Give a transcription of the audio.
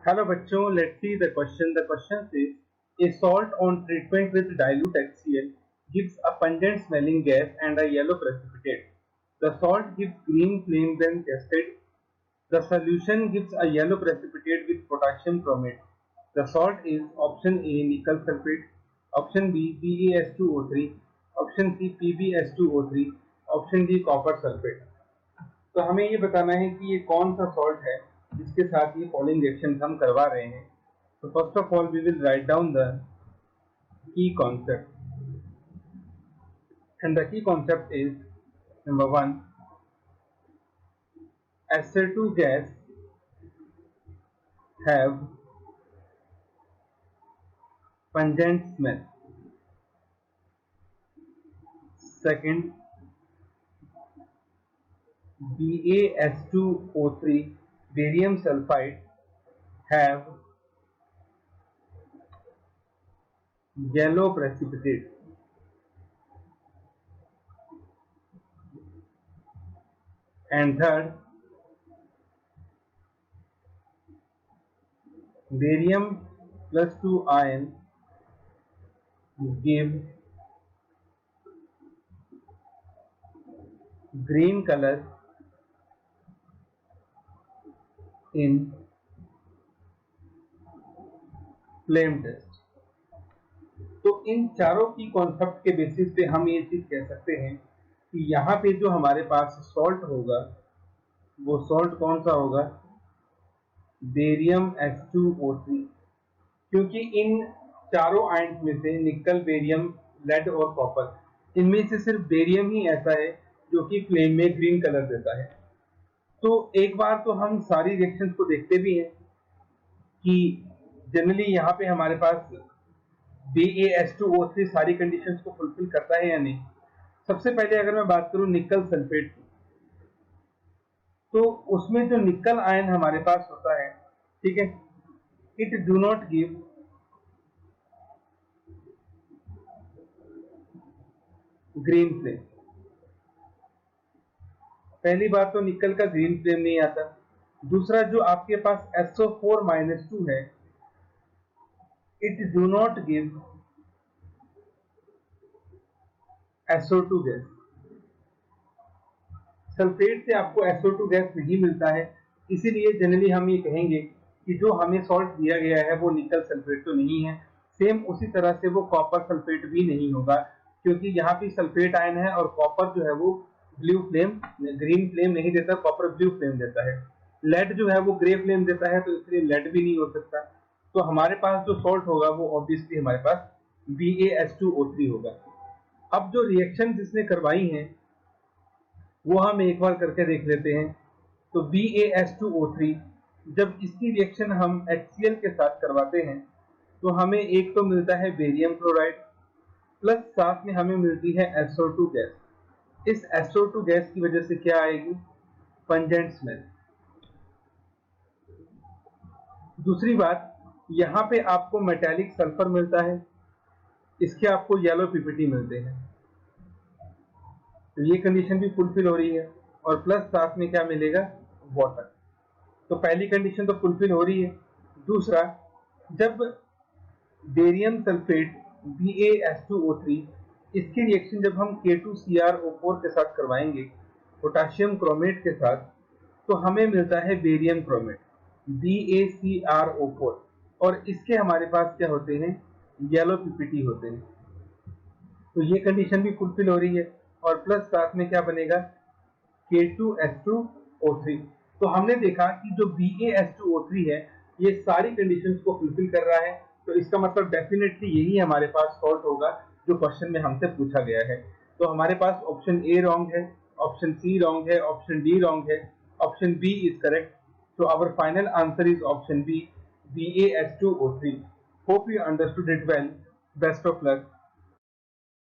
Hello बच्चों, let's see the question. The question says a salt on treatment with dilute HCl gives a pungent smelling gas and a yellow precipitate. The salt gives green flame when tested. The solution gives a yellow precipitate with potassium chromate. The salt is option A nickel sulfate, option B BaS2O3, option C PbS2O3, option D copper sulfate. तो हमें ये बताना है कि ये कौन सा salt है जिसके साथ ये फॉलोइंग रिएक्शन हम करवा रहे हैं. तो first of all we will write down the key concept, and the key concept is number 1, SO2 gas have pungent smell. Second, BaS2O3 barium sulfide have yellow precipitate. And third, barium plus 2 ion give green color in flame test. तो इन चारों की concept के basis पे हम ये चीज कह सकते हैं कि यहाँ पे जो हमारे पास सॉल्ट होगा वो सॉल्ट कौन सा होगा, बेरियम H2O3, क्योंकि इन चारों आयंस में से निकल, बेरियम, लेड और कॉपर, इनमें से सिर्फ बेरियम ही ऐसा है जो कि फ्लेम में ग्रीन कलर देता है. तो एक बार तो हम सारी रिएक्शंस को देखते भी हैं कि जनरली यहाँ पे हमारे पास BaS2O3 सारी कंडीशंस को फुलफिल करता है या नहीं. सबसे पहले अगर मैं बात करूं निकल सल्फेट की, तो उसमें जो निकल आयन हमारे पास होता है, ठीक है, it do not give green flame. पहली बात तो निकल का ग्रीन फ्लेम नहीं आता. दूसरा, जो आपके पास SO4-2 है, it do not give SO2 gas. Sulphate से आपको SO2 गैस नहीं मिलता है, इसीलिए जनरली हम ये कहेंगे कि जो हमें सॉल्ट दिया गया है वो निकल सल्फेट तो नहीं है. सेम उसी तरह से वो कॉपर सल्फेट भी नहीं होगा, क्योंकि यहाँ पे सल्फेट आयन है और कॉपर जो है वो ब्लू फ्लेम, ग्रीन फ्लेम नहीं देता, कॉपर ब्लू फ्लेम देता है. लेड जो है वो ग्रे फ्लेम देता है, तो इसलिए लेड भी नहीं हो सकता. तो हमारे पास जो सॉल्ट होगा वो ऑब्वियसली हमारे पास BaS2O3 होगा. अब जो रिएक्शन जिसने करवाई है वो हम एक बार करके देख लेते हैं. तो BaS2O3 जब इसकी रिएक्शन हम HCl के साथ करवाते हैं तो हमें एक तो मिलता है बेरियम क्लोराइड, प्लस साथ में हमें मिलती है SO2 गैस. इस SO2 गैस की वजह से क्या आएगी, पंजेंट स्मेल. दूसरी बात, यहाँ पे आपको मेटालिक सल्फर मिलता है, इसके आपको येलो पीपीटी मिलते हैं, तो ये कंडीशन भी फुलफिल हो रही है. और प्लस साथ में क्या मिलेगा, वाटर. तो पहली कंडीशन तो फुलफिल हो रही है. दूसरा, जब बेरियम सल्फेट BaS2O3 इसकी रिएक्शन जब हम K2CrO4 के साथ करवाएंगे पोटाशियम क्रोमेट के साथ, तो हमें मिलता है बेरियम क्रोमेट BaCrO4, और इसके हमारे पास क्या होते हैं, येलो पीपीटी होते हैं. तो ये कंडीशन भी फुलफिल हो रही है. और प्लस साथ में क्या बनेगा, K2H2O3. तो हमने देखा कि जो BaS2O3 है ये सारी कंडीशंस को फुलफिल कर रहा है. तो इसका मतलब डेफिनेटली यही हमारे पास सॉल्ट होगा जो क्वेश्चन में हमसे पूछा गया है. तो हमारे पास ऑप्शन ए रॉन्ग है, ऑप्शन सी रॉन्ग है, ऑप्शन डी रॉन्ग है, option B is correct. So our final answer is option B, BaS2O3. Hope you understood it well. Best of luck.